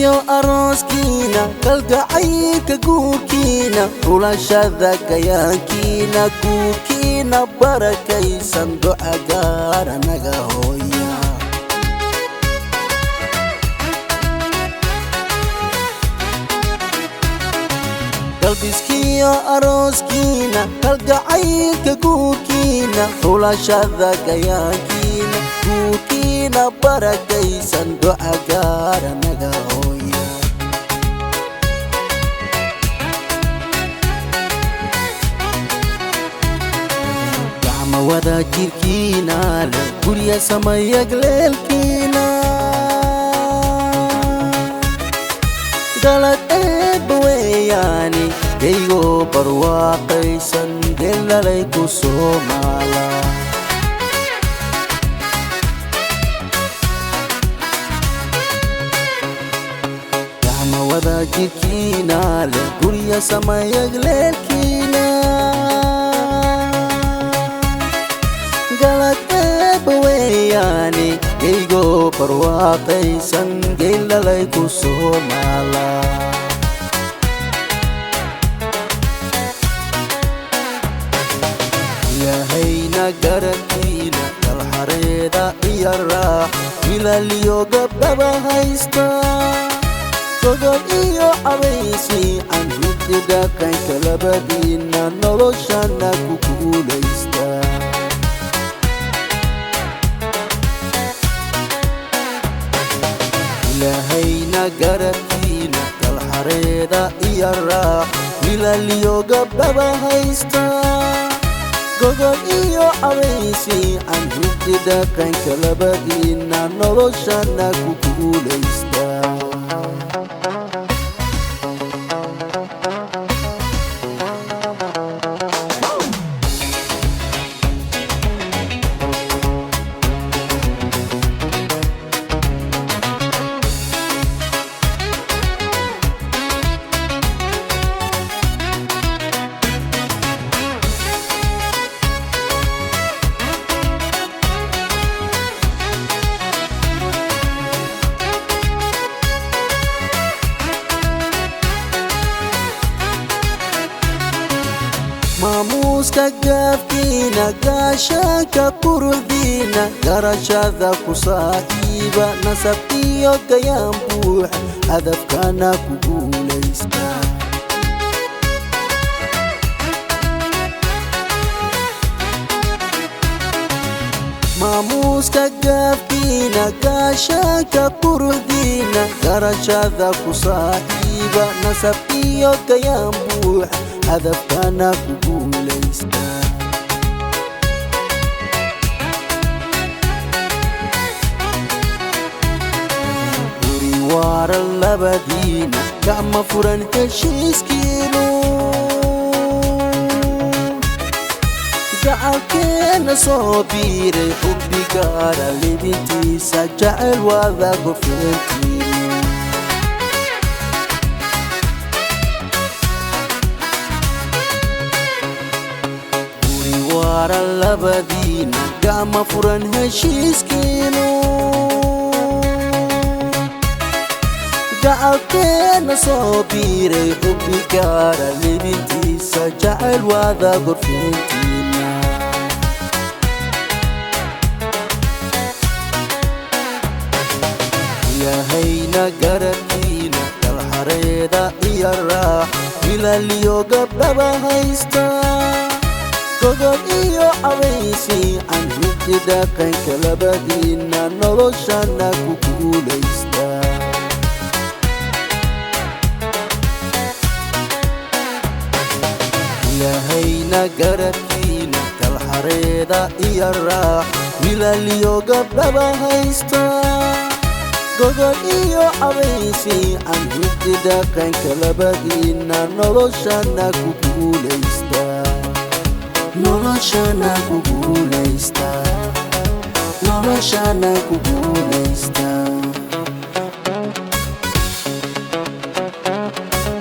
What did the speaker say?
iyo arooskiina kalgacayka guurkiina xulashada gayaankiina guurkiina barakaysan duca gaar anaga hooya qalbiskiyo arooskiina kalgacayka guurkiina xulashada gayaankiina guurkiina barakaysan duca gaar anaga hooya gacma wada jirkiina leh gurya samayagleelkiina galad eebba weeyaani kaygoo barwaaqaysan geelalay ku Soomaala gacma wada jirkiina leh gurya samayagleelkiina galad eebba weeyaani kaygoo barwaaqaysan geelalay ku Soomaala ilahayna garantiina kalxareeda iyo raax wilaaliyo gabdhaba haysta gogol iyo cabaysi aan hiddi dhaqanka labadiina noloshana ku guulaysta ilahayna garantiina kalxareeda iyo raax wilaaliyo gabdhaba haysta gogol iyo cabaysi aan hiddi dhaqanka labadiina noloshana ku guulaysta maamuuska gaafkiina gaashaanka quruxdiina garashada ku saaxiiba nasab iyo gayaan buuxa hadafkana ku guulaysta maamuuska gaafkiina gaashaanka quruxdiina garashada ku saaxiiba nasab iyo gayaan buuxa hadafkana ku guulaysta guri waara labadiina gacma furan heshiiskiinu jacalkeena soo biiray xubbi gaara libintiisa jacayl wada gofeentiin waara labadiina gacma furan heshiiskiinu jacalkeena soo biiray xubbi gaara libintiisa jacayl wada gorfeentiina ilahayna garantiina kalxareeda iyo raax wilaaliyo gabdhaba haysta gogol iyo cabaysi aan hiddi dhaqanka labadiina noloshana ku guulaysta ilahayna garantiina kalxareeda iyo raax wilaaliyo gabdhaba haysta gogol iyo cabaysi aan hiddi dhaqanka labadiina noloshana ku guulaysta noloshana ku guulaysta noloshana ku guulaysta